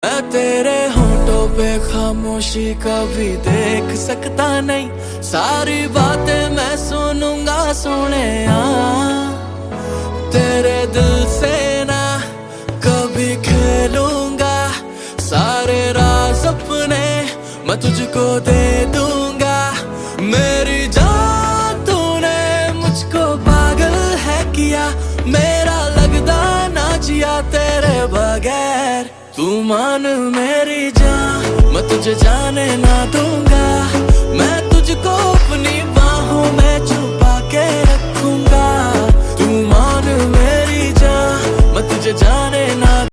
मैं तेरे होठों पे खामोशी कभी देख सकता नहीं, सारी बातें मैं सुनूंगा सोने तेरे दिल से ना कभी खेलूंगा, सारे राज अपने मैं तुझको दे दूंगा। मेरी जान तूने मुझको पागल है किया, मेरा लगदा ना जिया तेरे बगैर। तू मान मेरी जान, मैं तुझे जाने ना दूंगा, मैं तुझको अपनी बाहों में छुपा के